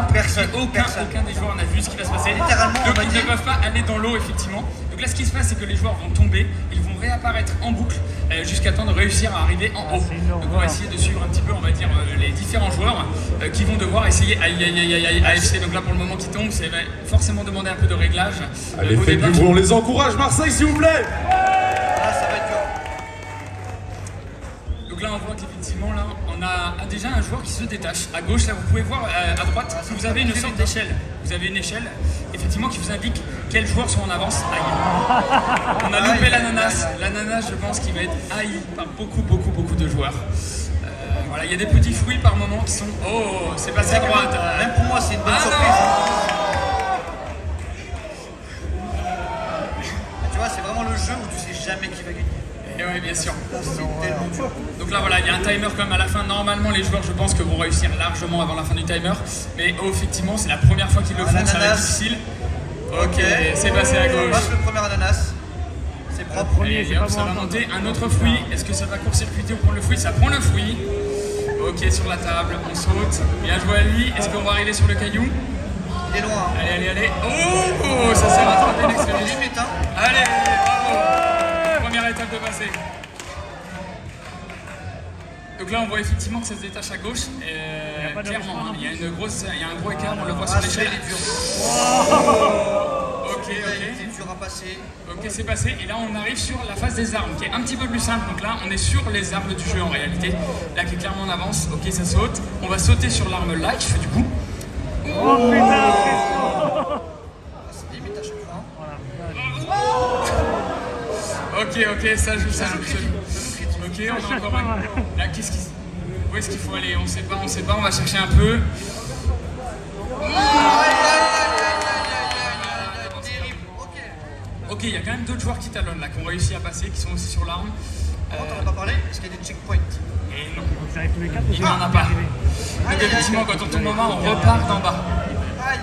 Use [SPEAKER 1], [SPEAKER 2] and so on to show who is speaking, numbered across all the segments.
[SPEAKER 1] Aucun des joueurs n'a vu ce qui va se passer.
[SPEAKER 2] Littéralement,
[SPEAKER 1] donc ils ne peuvent pas aller dans l'eau, effectivement. Donc là, ce qui se passe, c'est que les joueurs vont tomber, ils vont réapparaître en boucle jusqu'à temps de réussir à arriver en haut. Donc on va essayer de suivre un petit peu, on va dire, les différents joueurs qui vont devoir essayer AFC. Donc là, pour le moment, qui tombe, ça va forcément demander un peu de réglage.
[SPEAKER 3] Allez, faites du bruit, on les encourage, Marseille, s'il vous plaît.
[SPEAKER 2] Ah, ça va être dur.
[SPEAKER 1] Donc là, on voit qu'effectivement, là, on a déjà un joueur qui se détache. À gauche, là, vous pouvez voir à droite, vous avez une sorte d'échelle. Vous avez une échelle, effectivement, qui vous indique quels joueurs sont en avance. Aïe. On a loupé l'ananas. L'ananas, je pense qu'il va être haï par beaucoup de joueurs. Voilà, il y a des petits fruits par moment qui sont... Oh, c'est passé à droite.
[SPEAKER 2] Même pour moi, c'est une bonne surprise. Tu vois, c'est vraiment le jeu où tu sais jamais qui va gagner.
[SPEAKER 1] Et oui, bien sûr.
[SPEAKER 2] C'est tellement dur.
[SPEAKER 1] Donc là, voilà, il y a un timer quand même à la fin. Normalement, les joueurs, je pense que vont réussir largement avant la fin du timer. Mais effectivement, c'est la première fois qu'ils le font, ça va être difficile. Ok, c'est passé à gauche.
[SPEAKER 2] Passe le premier ananas. C'est propre.
[SPEAKER 1] Et hop, ça va monter un autre fruit. Est-ce que ça va court-circuiter ou prendre le fruit? Ça prend le fruit. Ok, sur la table, on saute. Bien joué à lui. Est-ce qu'on va arriver sur le caillou?
[SPEAKER 2] Il est loin.
[SPEAKER 1] Allez. Oh, ça s'est rattrapé l'extrémité.
[SPEAKER 2] Limite, hein.
[SPEAKER 1] Allez, bravo. Première étape de passer. Donc là, on voit effectivement que ça se détache à gauche. Clairement, hein, il y a un gros écart, on le voit sur l'échelle. Ok.
[SPEAKER 2] C'est dur à passer.
[SPEAKER 1] Ok, c'est passé. Et là, on arrive sur la phase des armes, qui est un petit peu plus simple. Donc là, on est sur les armes du jeu en réalité. Là, qui est clairement en avance. Ok, ça saute. On va sauter sur l'arme life, du coup.
[SPEAKER 4] Oh putain,
[SPEAKER 2] C'est limite à chaque fois.
[SPEAKER 1] Ok, ça joue. Ok, on a encore une. Là, où est-ce qu'il faut aller? On sait pas, on va chercher un peu. Ok, il y a quand même d'autres joueurs qui talonnent là, qui ont réussi à passer, qui sont aussi sur l'arme.
[SPEAKER 2] On n'en a pas parlé, est-ce qu'il y a des checkpoints?
[SPEAKER 1] Et non,
[SPEAKER 4] vous arrivez tous les quatre.
[SPEAKER 1] il n'en a pas. Donc effectivement, quand on tombe en bas, on repart d'en bas.
[SPEAKER 2] Aïe,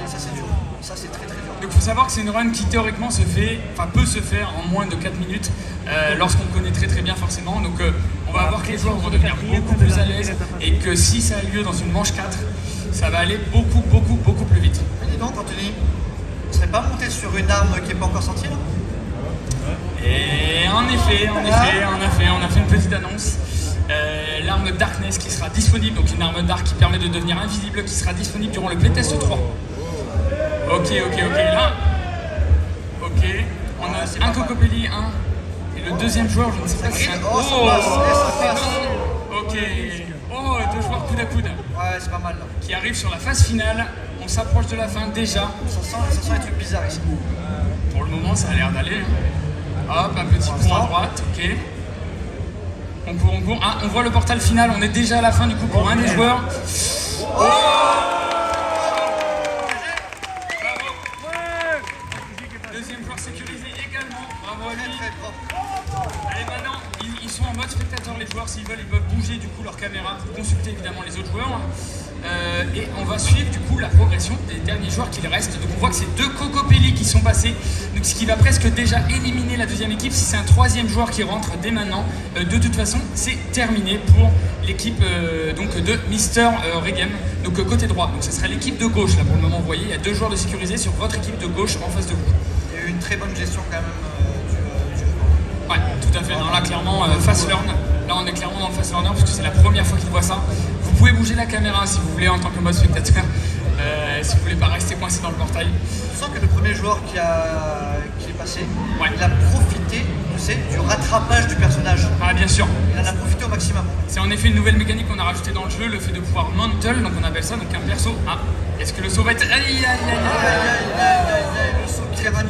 [SPEAKER 2] ça c'est dur. Ça c'est très dur.
[SPEAKER 1] Donc il faut savoir que c'est une run qui théoriquement peut se faire en moins de 4 minutes lorsqu'on connaît très bien forcément. Donc on va voir que les joueurs vont devenir beaucoup plus à l'aise et que si ça a lieu dans une manche 4, ça va aller beaucoup plus vite.
[SPEAKER 2] Mais dis donc Anthony, tu serais pas monté sur une arme qui n'est pas encore sortie là?
[SPEAKER 1] Et en effet, on a fait une petite annonce. L'arme Darkness qui sera disponible, donc une arme dark qui permet de devenir invisible, qui sera disponible durant le playtest 3. Ok, là. Ok, on a un Cocopelli, et le deuxième joueur, je ne sais pas si c'est un... Ok, deux joueurs coude à coude.
[SPEAKER 2] Ouais, c'est pas mal là.
[SPEAKER 1] Qui arrivent sur la phase finale, on s'approche de la fin déjà.
[SPEAKER 2] Ça sent les trucs bizarres ici.
[SPEAKER 1] Pour le moment, ça a l'air d'aller. Hop, un petit pont à droite, ok. On court. Ah, on voit le portal final, on est déjà à la fin du coup pour un des joueurs. Deuxième joueur sécurisé également, bravo à lui. Allez, maintenant, ils sont en mode spectateur, les joueurs, s'ils veulent, ils peuvent bouger du coup leur caméra pour consulter évidemment les autres joueurs. Et on va suivre du coup la progression des derniers joueurs qu'il reste. Donc on voit que c'est deux Cocopelli qui sont passés, donc ce qui va presque déjà éliminer la deuxième équipe. Si c'est un troisième joueur qui rentre dès maintenant, de toute façon c'est terminé pour l'équipe donc de Mister Regem, donc côté droit. Donc ce sera l'équipe de gauche là pour le moment. Vous voyez, il y a deux joueurs de sécurisés sur votre équipe de gauche en face de vous.
[SPEAKER 2] Il y a eu une très bonne gestion quand même du jeu.
[SPEAKER 1] Ouais, tout à fait. Non, là clairement fast learn. Là on est clairement dans le fast learner parce que c'est la première fois qu'il voit ça. Vous pouvez bouger la caméra si vous voulez en tant que mode spectateur, si vous voulez pas rester coincé dans le portail.
[SPEAKER 2] Tu sens que le premier joueur qui est passé,
[SPEAKER 1] Ouais.
[SPEAKER 2] il a profité, tu sais, du rattrapage du personnage.
[SPEAKER 1] Ah bien sûr.
[SPEAKER 2] Il en a profité au maximum.
[SPEAKER 1] C'est en effet une nouvelle mécanique qu'on a rajoutée dans le jeu, le fait de pouvoir mantle, donc on appelle ça donc un perso. Ah, est-ce que le saut va être... Aïe.
[SPEAKER 2] Le saut qui est raté,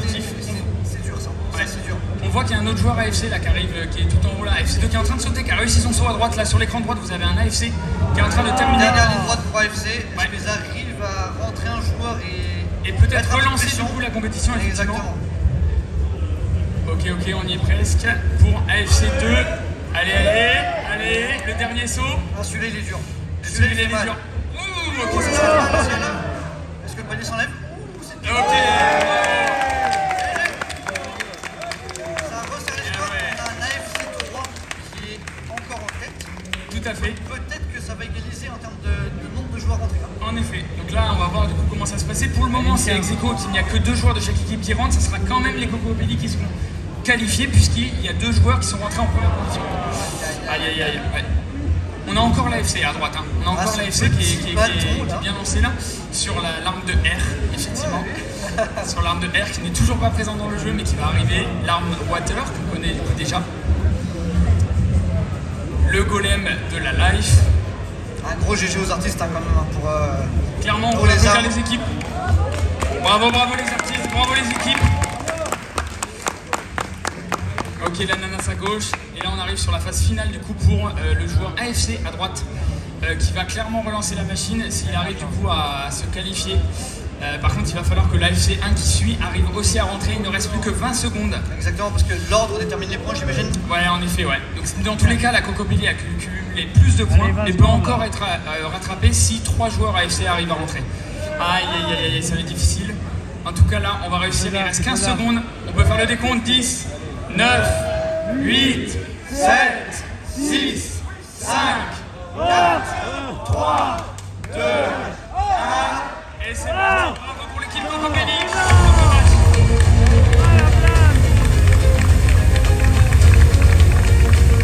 [SPEAKER 2] c'est dur ça.
[SPEAKER 1] Ouais.
[SPEAKER 2] Ça c'est dur.
[SPEAKER 1] On voit qu'il y a un autre joueur AFC là qui arrive, qui est tout en haut là, AFC2 qui est en train de sauter, qui a réussi son saut à droite là, sur l'écran droite vous avez un AFC qui est en train de terminer.
[SPEAKER 2] Dernière ligne droite pour AFC, est-ce
[SPEAKER 1] Ouais.
[SPEAKER 2] qu'ils arrivent à rentrer un joueur et
[SPEAKER 1] peut-être
[SPEAKER 2] mettre un peu de
[SPEAKER 1] relancer du
[SPEAKER 2] pression?
[SPEAKER 1] coup la compétition effectivement.
[SPEAKER 2] Exactement.
[SPEAKER 1] Ok, on y est presque pour AFC2. Allez, le dernier saut.
[SPEAKER 2] Ah, celui-là il est dur.
[SPEAKER 1] Celui-là il est
[SPEAKER 2] fait mal.
[SPEAKER 1] dur.
[SPEAKER 2] Ok, ça se passe là. Est-ce que le panier s'enlève? C'est dur.
[SPEAKER 1] Ok.
[SPEAKER 2] Ça resserre les scores.
[SPEAKER 1] ouais.
[SPEAKER 2] On a un AFC 3 qui est encore en tête.
[SPEAKER 1] Tout à fait.
[SPEAKER 2] Peut-être que ça va égaliser en termes de nombre de joueurs rentrés.
[SPEAKER 1] En effet. Donc là, on va voir du coup comment ça se passer. Pour le moment, c'est ex aequo, qu'il n'y a que 2 joueurs de chaque équipe qui rentrent. Ça sera quand même les Cocopelli qui seront qualifiés, puisqu'il y a 2 joueurs qui sont rentrés en première position. Aïe aïe aïe. Ouais. On a encore l'AFC à droite, hein. On a encore l'AFC qui est bien lancé là, sur l'arme de R, effectivement. Sur l'arme de R qui n'est toujours pas présente dans le jeu, mais qui va arriver. L'arme Water, qu'on connaît du coup déjà. Le golem de la life.
[SPEAKER 2] Un gros GG aux artistes hein, quand même hein, pour
[SPEAKER 1] clairement,
[SPEAKER 2] pour
[SPEAKER 1] on va
[SPEAKER 2] les
[SPEAKER 1] applaudir
[SPEAKER 2] armes.
[SPEAKER 1] les équipes. Bravo, bravo les artistes, bravo les équipes. Ok, l'ananas à gauche. Et là, on arrive sur la phase finale du coup pour le joueur AFC à droite qui va clairement relancer la machine s'il arrive du coup à se qualifier. Par contre, il va falloir que l'AFC 1 qui suit arrive aussi à rentrer. Il ne reste plus que 20 secondes.
[SPEAKER 2] Exactement, parce que l'ordre détermine les points, j'imagine.
[SPEAKER 1] Ouais, en effet, ouais. Donc, dans tous les cas, la Cocopelli a cumulé plus de points et peut encore être rattrapée si 3 joueurs AFC arrivent à rentrer. Aïe, aïe, aïe, aïe, ça va être difficile. En tout cas, là, on va réussir. Il reste 15 secondes. On peut faire le décompte. 10, 9, 8, 7, 6, 5, 4, 3,